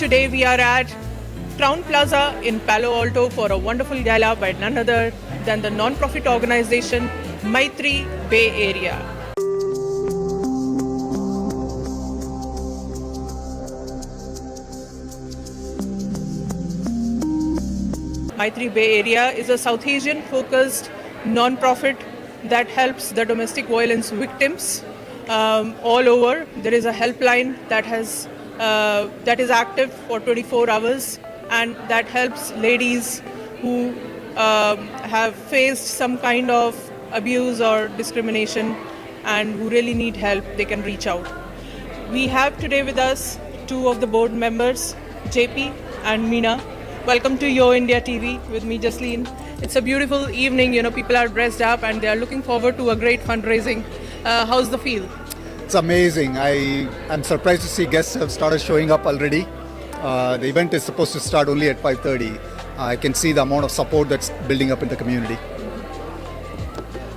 today we are at Crown Plaza in Palo Alto for a wonderful gala by none other than the non-profit organization Maitri Bay Area. Maitri Bay Area is a South Asian focused non-profit that helps the domestic violence victims all over. There is a helpline that is active for 24 hours and that helps ladies who have faced some kind of abuse or discrimination and who really need help. They can reach out. We have today with us two of the board members, JP and Meena. Welcome to YoIndiaTV with me, Jasleen. It's a beautiful evening, people are dressed up and they are looking forward to a great fundraising. How's the feel? It's amazing. I'm surprised to see guests have started showing up already. The event is supposed to start only at 5:30. I can see the amount of support that's building up in the community.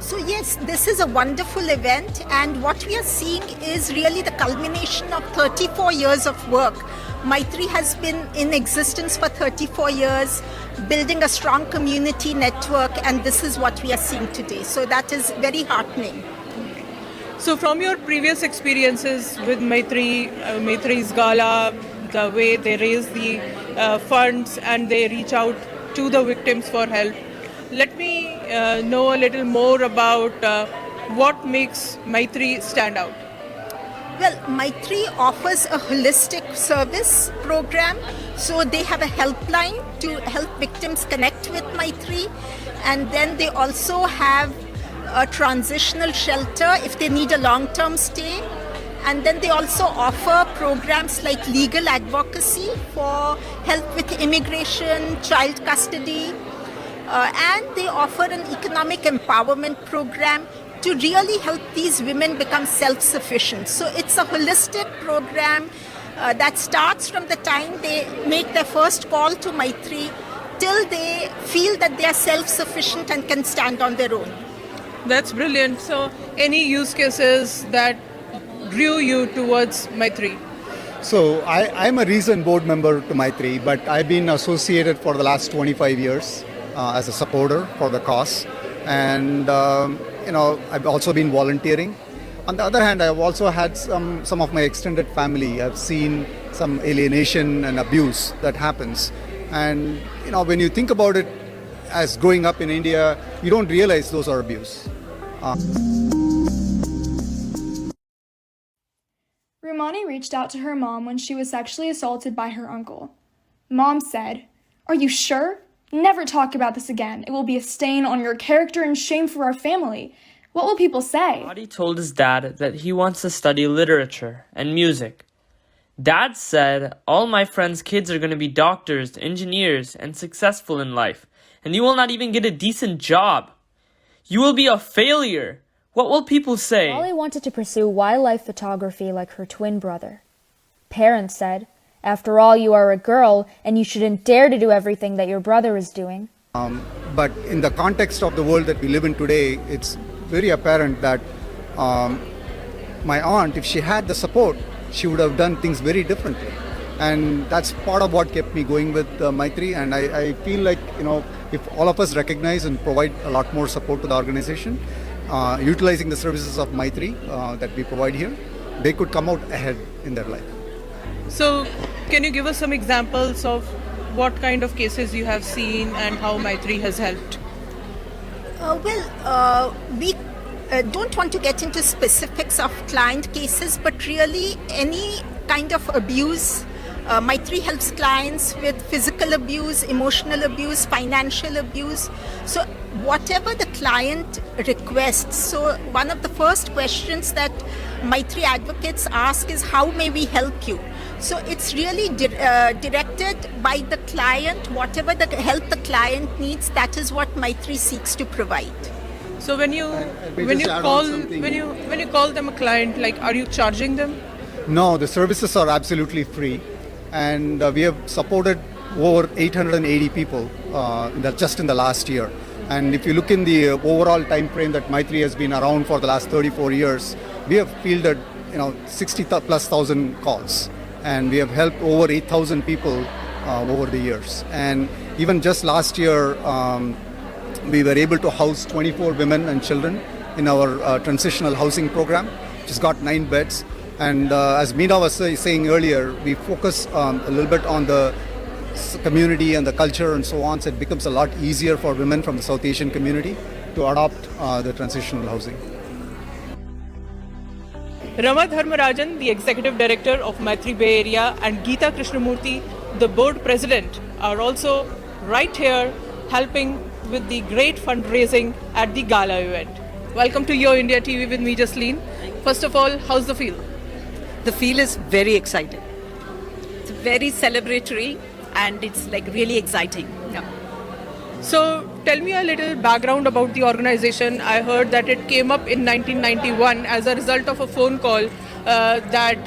So yes, this is a wonderful event, and what we are seeing is really the culmination of 34 years of work. Maitri has been in existence for 34 years, building a strong community network, and this is what we are seeing today. So that is very heartening. So from your previous experiences with Maitri's Gala, the way they raise the funds and they reach out to the victims for help, let me know a little more about what makes Maitri stand out. Well, Maitri offers a holistic service program. So they have a helpline to help victims connect with Maitri. And then they also have a transitional shelter if they need a long-term stay. And then they also offer programs like legal advocacy for help with immigration, child custody. And they offer an economic empowerment program to really help these women become self-sufficient. So it's a holistic program that starts from the time they make their first call to Maitri till they feel that they are self-sufficient and can stand on their own. That's brilliant. So any use cases that drew you towards Maitri? So I'm a recent board member to Maitri, but I've been associated for the last 25 years as a supporter for the cause. And I've also been volunteering. On the other hand, I've also had some of my extended family. I've seen some alienation and abuse that happens. And when you think about it, as growing up in India, you don't realize those are abuse. Rumani reached out to her mom when she was sexually assaulted by her uncle. Mom said, "Are you sure? Never talk about this again. It will be a stain on your character and shame for our family. What will people say?" Adi told his dad that he wants to study literature and music. Dad said, "All my friends' kids are going to be doctors, engineers, and successful in life, and you will not even get a decent job. You will be a failure. What will people say?" Molly wanted to pursue wildlife photography like her twin brother. Parents said, "After all, you are a girl, and you shouldn't dare to do everything that your brother is doing." But in the context of the world that we live in today, it's very apparent that my aunt, if she had the support, she would have done things very differently. And that's part of what kept me going with Maitri. And I feel like, if all of us recognize and provide a lot more support to the organization, utilizing the services of Maitri that we provide here, they could come out ahead in their life. So can you give us some examples of what kind of cases you have seen and how Maitri has helped? We don't want to get into specifics of client cases, but really any kind of abuse. Maitri helps clients with physical abuse, emotional abuse, financial abuse. So whatever the client requests. So one of the first questions that Maitri advocates ask is, how may we help you? So it's really directed by the client. Whatever the help the client needs, that is what Maitri seeks to provide. So when you call them a client, like, are you charging them? No, the services are absolutely free. And we have supported over 880 people just in the last year. And if you look in the overall time frame that Maitri has been around for the last 34 years, we have fielded 60 plus thousand calls. and we have helped over 8,000 people over the years. And even just last year, we were able to house 24 women and children in our transitional housing program, which has got 9 beds. And as Meena was saying earlier, we focus a little bit on the community and the culture and so on, so it becomes a lot easier for women from the South Asian community to adopt the transitional housing. Rama Dharmarajan, the Executive Director of Maitri Bay Area, and Geeta Krishnamurthy, the Board President, are also right here helping with the great fundraising at the Gala event. Welcome to YoIndiaTV with me, Jasleen. First of all, how's the feel? The feel is very exciting. It's very celebratory and it's like really exciting. Yeah. So tell me a little background about the organization. I heard that it came up in 1991 as a result of a phone call that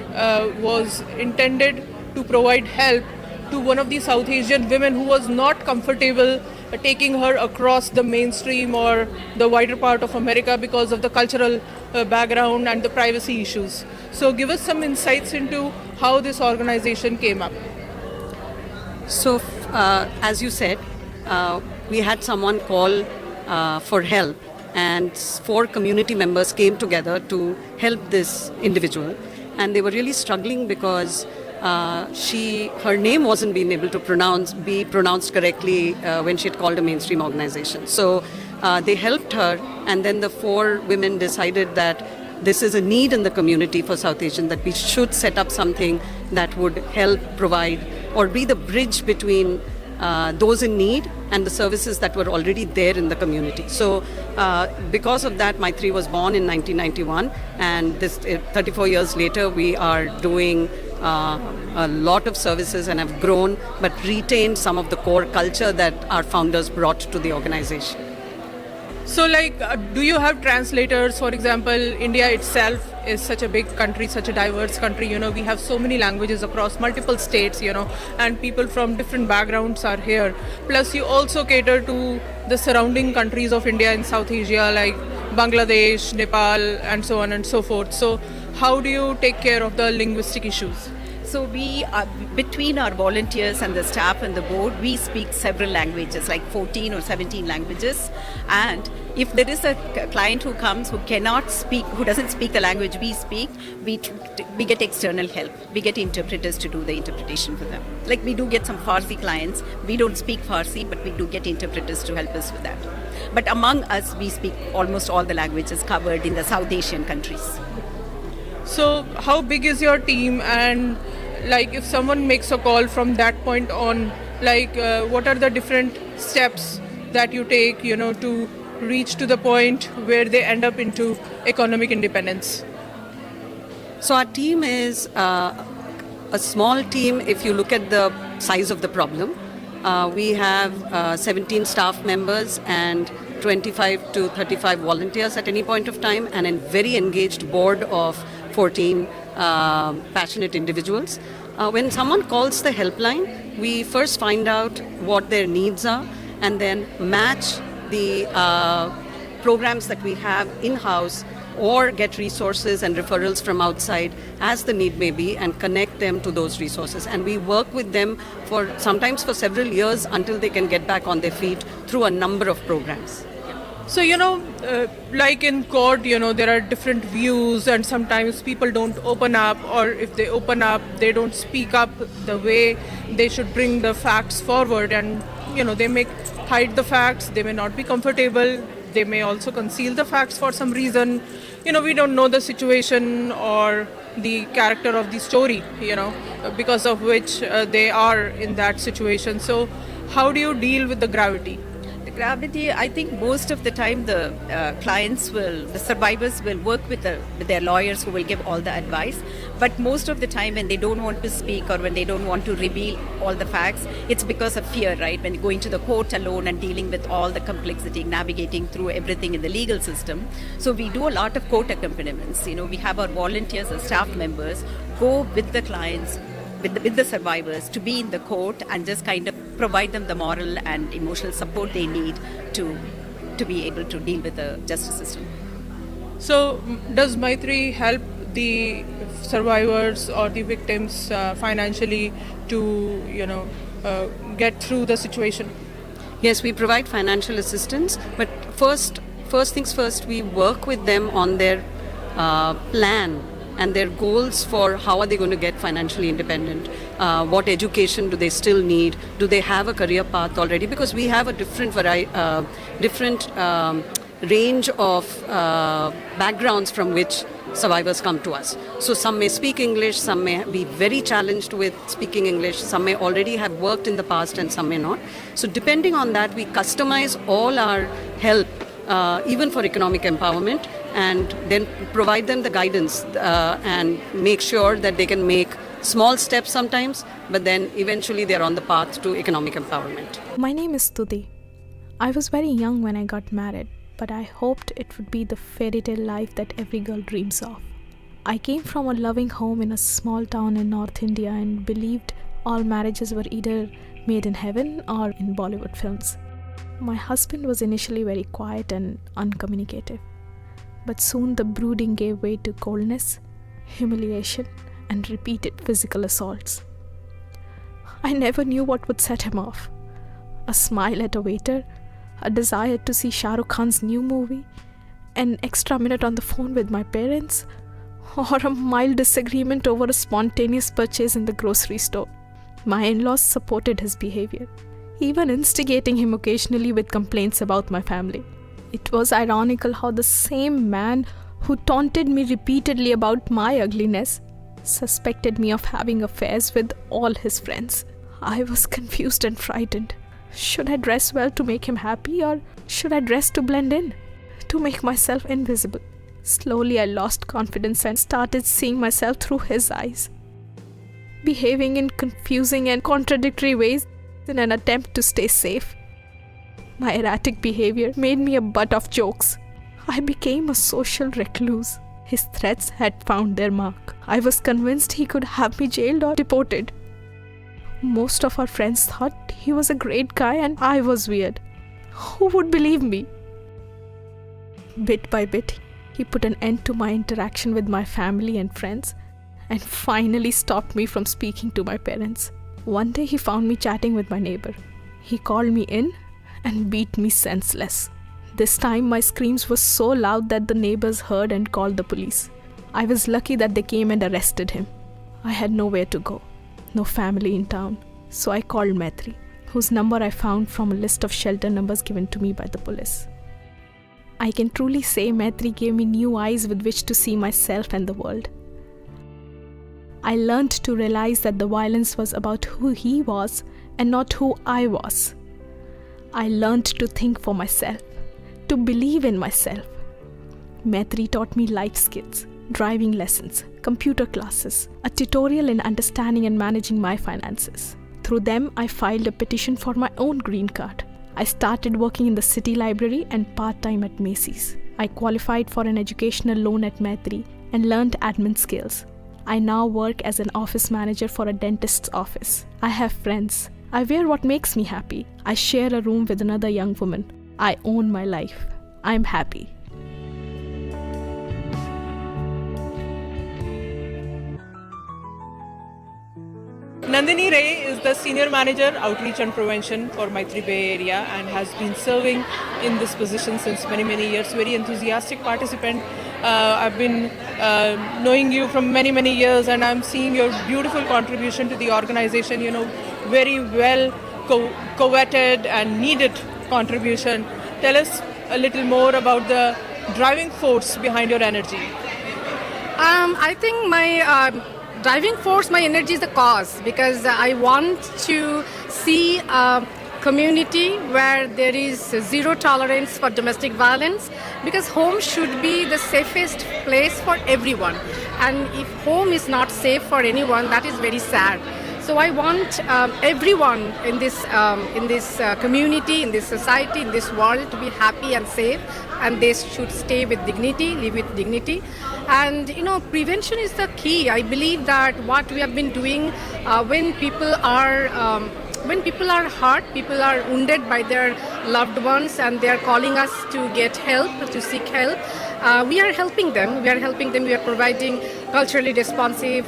was intended to provide help to one of the South Asian women who was not comfortable taking her across the mainstream or the wider part of America because of the cultural background and the privacy issues. So give us some insights into how this organization came up. So, as you said, we had someone call for help, and 4 community members came together to help this individual, and they were really struggling because her name wasn't being able to be pronounced correctly when she had called a mainstream organization. So they helped her, and then the 4 women decided that this is a need in the community for South Asian, that we should set up something that would help provide or be the bridge between those in need and the services that were already there in the community. So because of that, Maitri was born in 1991, and this 34 years later, we are doing a lot of services and have grown, but retained some of the core culture that our founders brought to the organization. So do you have translators? For example, India itself is such a big country, such a diverse country. We have so many languages across multiple states, and people from different backgrounds are here. Plus, you also cater to the surrounding countries of India in South Asia, like Bangladesh, Nepal, and so on and so forth. So how do you take care of the linguistic issues? So we are, between our volunteers and the staff and the board, we speak several languages, like 14 or 17 languages. And if there is a client who comes who cannot speak, who doesn't speak the language we speak, we get external help. We get interpreters to do the interpretation for them. Like we do get some Farsi clients. We don't speak Farsi, but we do get interpreters to help us with that. But among us, we speak almost all the languages covered in the South Asian countries. So how big is your team, and if someone makes a call from that point on, what are the different steps that you take, to reach to the point where they end up into economic independence? So our team is a small team if you look at the size of the problem. We have 17 staff members and 25 to 35 volunteers at any point of time, and a very engaged board of 14 passionate individuals. When someone calls the helpline, we first find out what their needs are and then match the programs that we have in-house or get resources and referrals from outside as the need may be and connect them to those resources. And we work with them sometimes for several years until they can get back on their feet through a number of programs. So, like in court, there are different views, and sometimes people don't open up, or if they open up, they don't speak up the way they should bring the facts forward. And, they may hide the facts, they may not be comfortable, they may also conceal the facts for some reason. We don't know the situation or the character of the story, because of which they are in that situation. So, how do you deal with the gravity? Gravity, I think most of the time the survivors will work with their lawyers who will give all the advice. But most of the time when they don't want to speak or when they don't want to reveal all the facts, it's because of fear, right? When going to the court alone and dealing with all the complexity, navigating through everything in the legal system. So we do a lot of court accompaniments. We have our volunteers, our staff members, go with the clients, with the survivors to be in the court and just kind of provide them the moral and emotional support they need to be able to deal with the justice system. So does Maitri help the survivors or the victims financially to, get through the situation? Yes, we provide financial assistance, but first things first, we work with them on their plan and their goals for how are they going to get financially independent. What education do they still need? Do they have a career path already? Because we have a different range of backgrounds from which survivors come to us. So some may speak English, some may be very challenged with speaking English, some may already have worked in the past and some may not. So depending on that, we customize all our help, even for economic empowerment, and then provide them the guidance and make sure that they can make small steps sometimes, but then eventually they're on the path to economic empowerment. My name is Stuti. I was very young when I got married, but I hoped it would be the fairy tale life that every girl dreams of. I came from a loving home in a small town in North India and believed all marriages were either made in heaven or in Bollywood films. My husband was initially very quiet and uncommunicative, but soon the brooding gave way to coldness, humiliation, and repeated physical assaults. I never knew what would set him off. A smile at a waiter, a desire to see Shah Rukh Khan's new movie, an extra minute on the phone with my parents, or a mild disagreement over a spontaneous purchase in the grocery store. My in-laws supported his behavior, even instigating him occasionally with complaints about my family. It was ironical how the same man who taunted me repeatedly about my ugliness suspected me of having affairs with all his friends. I was confused and frightened. Should I dress well to make him happy, or should I dress to blend in, to make myself invisible? Slowly I lost confidence and started seeing myself through his eyes, behaving in confusing and contradictory ways in an attempt to stay safe. My erratic behavior made me a butt of jokes. I became a social recluse. His threats had found their mark. I was convinced he could have me jailed or deported. Most of our friends thought he was a great guy and I was weird. Who would believe me? Bit by bit, he put an end to my interaction with my family and friends and finally stopped me from speaking to my parents. One day he found me chatting with my neighbor. He called me in and beat me senseless. This time my screams were so loud that the neighbors heard and called the police. I was lucky that they came and arrested him. I had nowhere to go, no family in town, so I called Maitri, whose number I found from a list of shelter numbers given to me by the police. I can truly say Maitri gave me new eyes with which to see myself and the world. I learned to realize that the violence was about who he was and not who I was. I learned to think for myself, to believe in myself. Maitri taught me life skills, driving lessons, computer classes, a tutorial in understanding and managing my finances. Through them, I filed a petition for my own green card. I started working in the city library and part-time at Macy's. I qualified for an educational loan at Maitri and learned admin skills. I now work as an office manager for a dentist's office. I have friends. I wear what makes me happy. I share a room with another young woman. I own my life. I'm happy. Nandini Ray is the Senior Manager, Outreach and Prevention for Maitri Bay Area and has been serving in this position since many, many years. Very enthusiastic participant. I've been knowing you from many, many years, and I'm seeing your beautiful contribution to the organization, very well coveted and needed contribution. Tell us a little more about the driving force behind your energy. I think my driving force, my energy is the cause, because I want to see a community where there is zero tolerance for domestic violence, because home should be the safest place for everyone, and if home is not safe for anyone, that is very sad. So I want everyone in this community, in this society, in this world to be happy and safe, and they should stay with dignity, live with dignity. And prevention is the key. I believe that what we have been doing when people are hurt, people are wounded by their loved ones, and they are calling us to get help, to seek help. we are helping them. We are providing culturally responsive,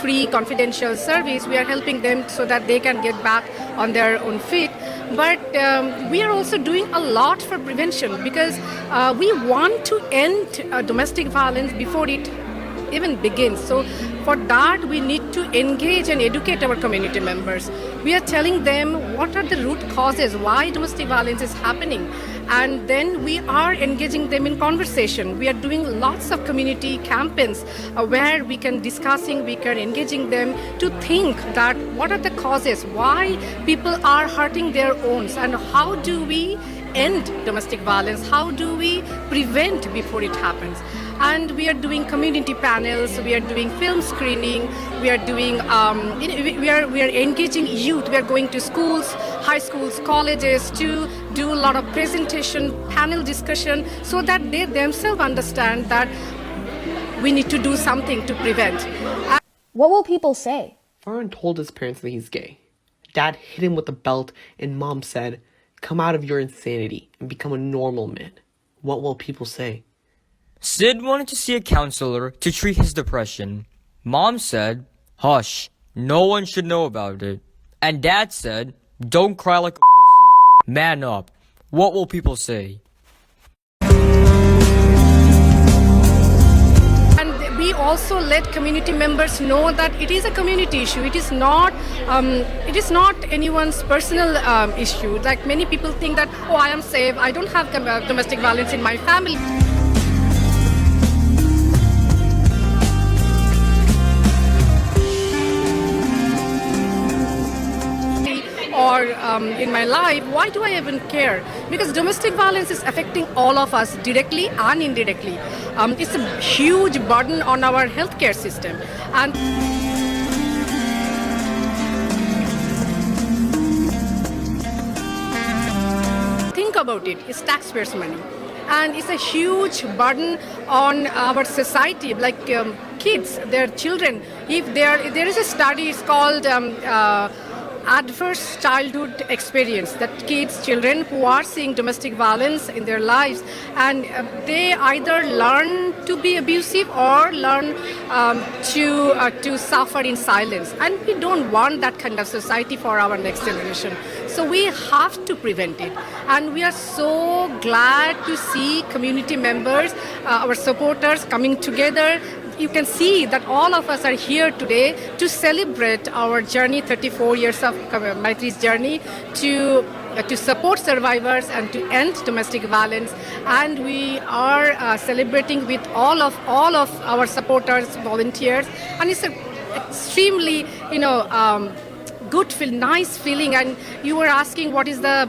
free, confidential service. We are helping them so that they can get back on their own feet. But we are also doing a lot for prevention because we want to end domestic violence before it even begins. So for that, we need to engage and educate our community members. We are telling them what are the root causes, why domestic violence is happening. And then we are engaging them in conversation. We are doing lots of community campaigns where we are engaging them to think that what are the causes, why people are hurting their own, and how do we end domestic violence, how do we prevent before it happens. And we are doing community panels, we are doing film screening, we are doing, we are engaging youth. We are going to schools, high schools, colleges to do a lot of presentation, panel discussion, so that they themselves understand that we need to do something to prevent. What will people say? Farhan told his parents that he's gay. Dad hit him with a belt, and Mom said, "Come out of your insanity and become a normal man." What will people say? Sid wanted to see a counselor to treat his depression. Mom said, "Hush, no one should know about it." And Dad said, "Don't cry like a pussy. Man up. What will people say?" And we also let community members know that it is a community issue. It is not anyone's personal issue. Like many people think that, oh, I am safe. I don't have domestic violence in my family. Or in my life, why do I even care? Because domestic violence is affecting all of us directly and indirectly. It's a huge burden on our healthcare system. And think about it, it's taxpayers' money. And it's a huge burden on our society, like kids, their children. If there is a study, it's called adverse childhood experience, that children who are seeing domestic violence in their lives, and they either learn to be abusive or learn to suffer in silence. And we don't want that kind of society for our next generation. So we have to prevent it. And we are so glad to see community members, our supporters coming together. You can see that all of us are here today to celebrate our journey, 34 years of Maitri's journey, to support survivors and to end domestic violence. And we are celebrating with all of our supporters, volunteers, and it's an extremely, good nice feeling. And you were asking what is the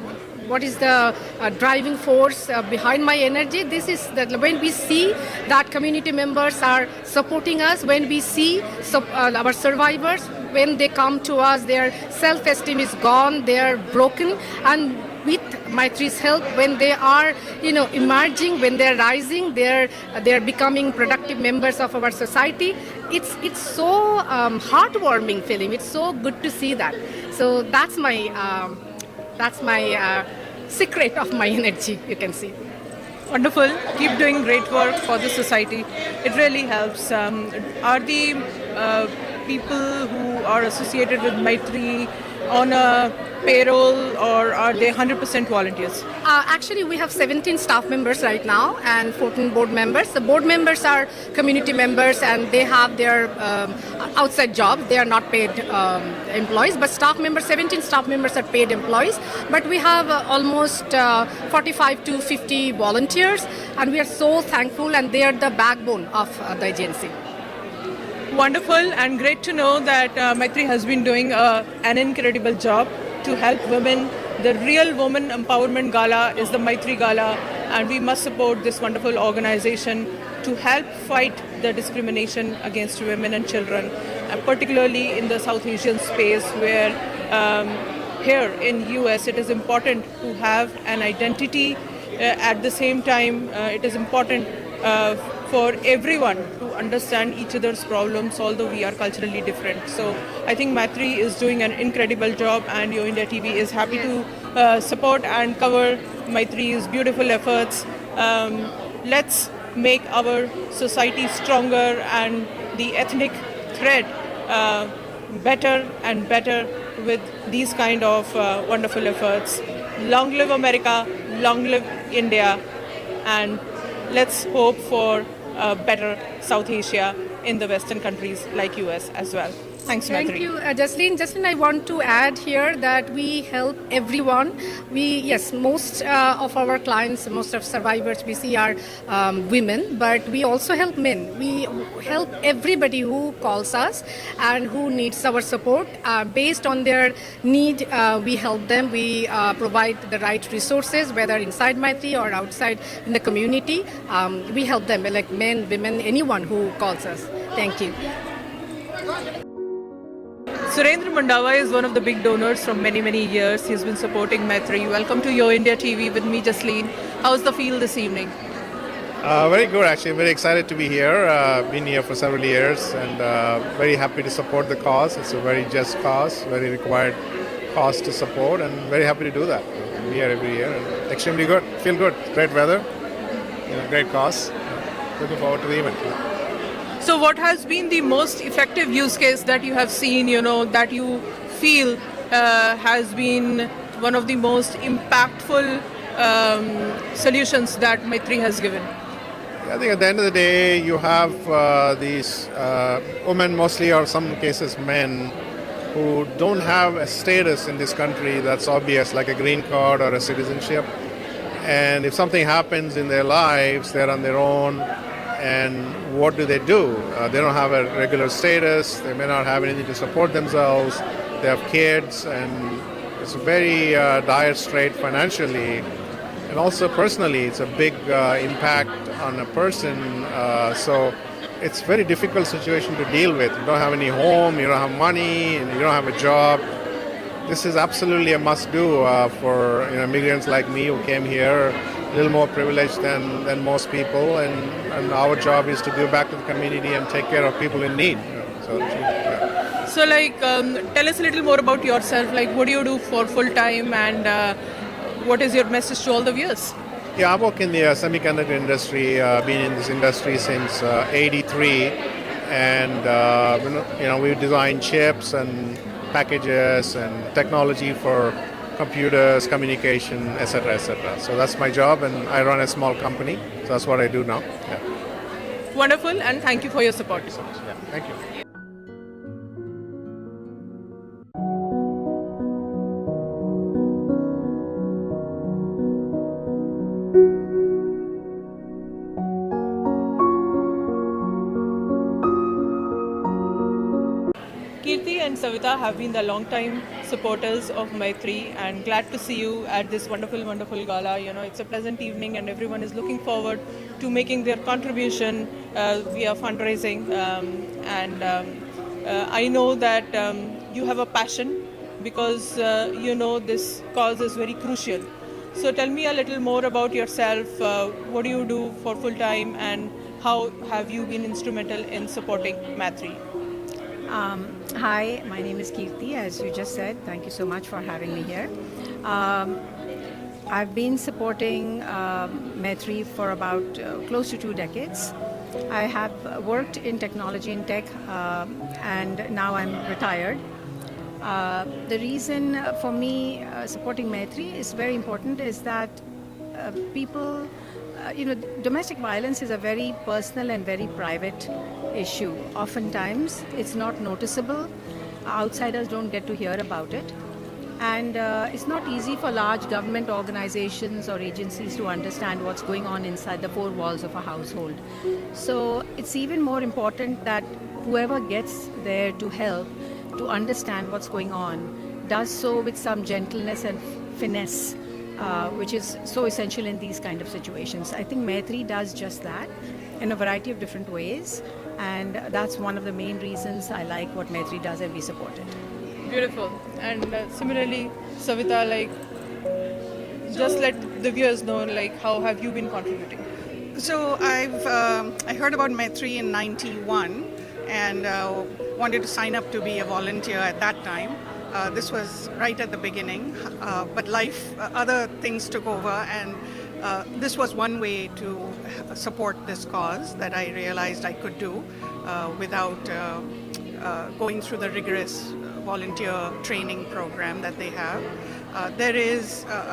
driving force behind my energy. This is that when we see that community members are supporting us, when we see our survivors, when they come to us, their self-esteem is gone, they are broken, and with Maitri's help, when they are emerging, when they are rising, they are becoming productive members of our society. It's so heartwarming feeling. It's so good to see that. So that's my secret of my energy, you can see. Wonderful. Keep doing great work for the society. It really helps. Are the people who are associated with Maitri on a payroll, or are they 100% volunteers? Actually, we have 17 staff members right now and 14 board members. The board members are community members and they have their outside jobs. They are not paid employees, but 17 staff members are paid employees. But we have almost 45 to 50 volunteers, and we are so thankful, and they are the backbone of the agency. Wonderful, and great to know that Maitri has been doing an incredible job to help women. The real woman empowerment gala is the Maitri Gala, and we must support this wonderful organization to help fight the discrimination against women and children, particularly in the South Asian space, where here in US it is important to have an identity. At the same time, it is important for everyone to understand each other's problems, although we are culturally different. So I think Maitri is doing an incredible job, and YoIndiaTV is happy to support and cover Maitri's beautiful efforts. Let's make our society stronger and the ethnic thread better and better with these kind of wonderful efforts. Long live America, long live India, and let's hope for better South Asia in the Western countries like US as well. Thanks, Thank Maitri. you, Jasleen. Jasleen, I want to add here that we help everyone. Most of our clients, most of survivors we see are women, but we also help men. We help everybody who calls us and who needs our support. Based on their need, we help them. We provide the right resources, whether inside Maitri or outside in the community. We help them, like men, women, anyone who calls us. Thank you. Surendra Mandawa is one of the big donors from many, many years. He's been supporting Maitri. Welcome to YoIndiaTV with me, Jasleen. How's the feel this evening? Very good, actually. Very excited to be here. Been here for several years and very happy to support the cause. It's a very just cause, very required cause to support, and very happy to do that. Be here every year. And extremely good. Feel good. Great weather. Great cause. Looking forward to the event. So what has been the most effective use case that you have seen, that you feel has been one of the most impactful solutions that Maitri has given? I think at the end of the day, you have these women mostly, or some cases men, who don't have a status in this country that's obvious, like a green card or a citizenship. And if something happens in their lives, they're on their own. And what do? They don't have a regular status. They may not have anything to support themselves. They have kids, and it's a very dire strait financially. And also personally, it's a big impact on a person. So it's a very difficult situation to deal with. You don't have any home, you don't have money, and you don't have a job. This is absolutely a must-do for immigrants like me who came here, a little more privileged than most people, and our job is to give back to the community and take care of people in need. So, tell us a little more about yourself. What do you do for full time, and what is your message to all the viewers? Yeah, I work in the semiconductor industry. Been in this industry since '83, and we design chips and packages and technology for computers, communication, etc., etc. So that's my job, and I run a small company. So that's what I do now. Yeah. Wonderful, and thank you for your support. Yeah, thank you. Kirti and Savita have been the long-time supporters of Maitri, and glad to see you at this wonderful, wonderful gala. It's a pleasant evening, and everyone is looking forward to making their contribution via fundraising. I know that you have a passion because this cause is very crucial. So tell me a little more about yourself. What do you do for full time, and how have you been instrumental in supporting Maitri? Hi, my name is Kirti, as you just said. Thank you so much for having me here. I've been supporting Maitri for about close to 2 decades. I have worked in technology and tech, and now I'm retired. The reason for me supporting Maitri is very important is that people, domestic violence is a very personal and very private issue. Oftentimes, it's not noticeable. Outsiders don't get to hear about it. And it's not easy for large government organizations or agencies to understand what's going on inside the 4 walls of a household. So it's even more important that whoever gets there to help, to understand what's going on, does so with some gentleness and finesse, which is so essential in these kind of situations. I think Maitri does just that in a variety of different ways, and that's one of the main reasons I like what Maitri does, and we support it. Beautiful. And similarly, Savita, just let the viewers know, how have you been contributing? So I heard about Maitri in '91 and wanted to sign up to be a volunteer at that time. This was right at the beginning, but life, other things took over, and this was one way to support this cause that I realized I could do without going through the rigorous volunteer training program that they have.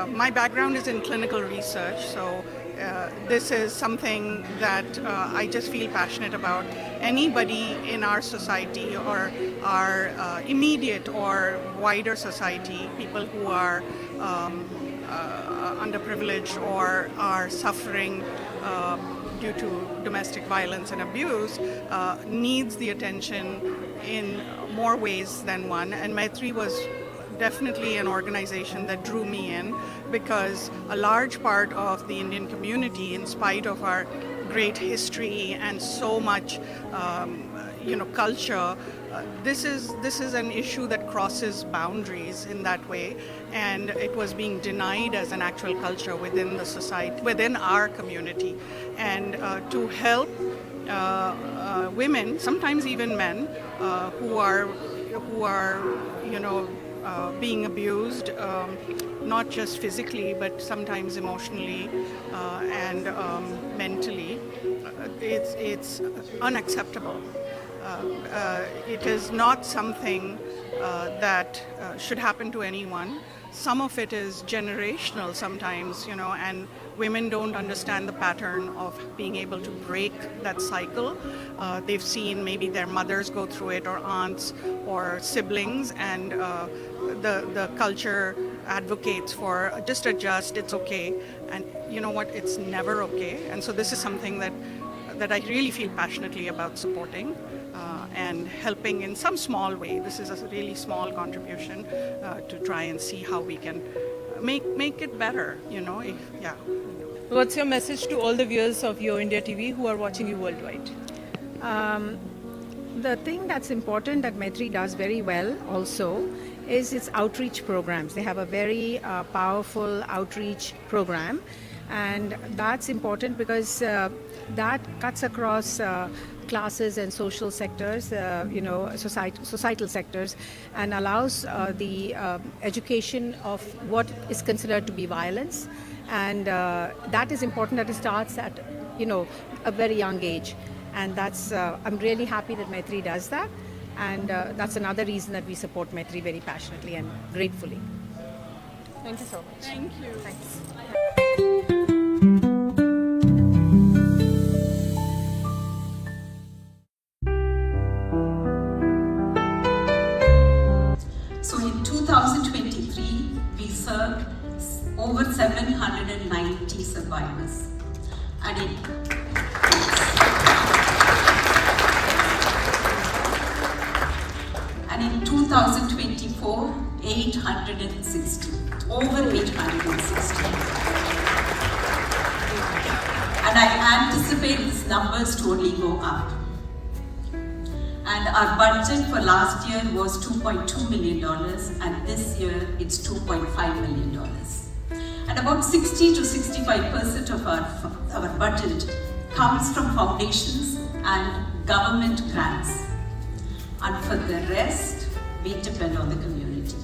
My background is in clinical research, so this is something that I just feel passionate about. Anybody in our society or our immediate or wider society, people who are underprivileged or are suffering due to domestic violence and abuse, needs the attention in more ways than one. And Maitri was definitely an organization that drew me in, because a large part of the Indian community, in spite of our great history and so much culture, this is an issue that crosses boundaries in that way, and it was being denied as an actual culture within the society, within our community. And to help women, sometimes even men, who are being abused, not just physically but sometimes emotionally and mentally, it's unacceptable. It is not something that should happen to anyone. Some of it is generational sometimes, and women don't understand the pattern of being able to break that cycle. They've seen maybe their mothers go through it, or aunts or siblings, and the culture advocates for just adjust, it's okay. And you know what, it's never okay. And so this is something that I really feel passionately about supporting and helping in some small way. This is a really small contribution to try and see how we can make it better, What's your message to all the viewers of YoIndiaTV who are watching you worldwide? The thing that's important that Maitri does very well also is its outreach programs. They have a very powerful outreach program, and that's important because that cuts across classes and social sectors, societal sectors, and allows the education of what is considered to be violence. And that is important, that it starts at a very young age. And that's I'm really happy that Maitri does that, and that's another reason that we support Maitri very passionately and gratefully. Thank you so much. Thank you. Thanks. So in 2023, we served over 790 survivors. And in 2024, 860, over 860. And I anticipate these numbers to only go up. And our budget for last year was $2.2 million, and this year it's $2.5 million. And about 60 to 65% of our budget comes from foundations and government grants. And for the rest, we depend on the community.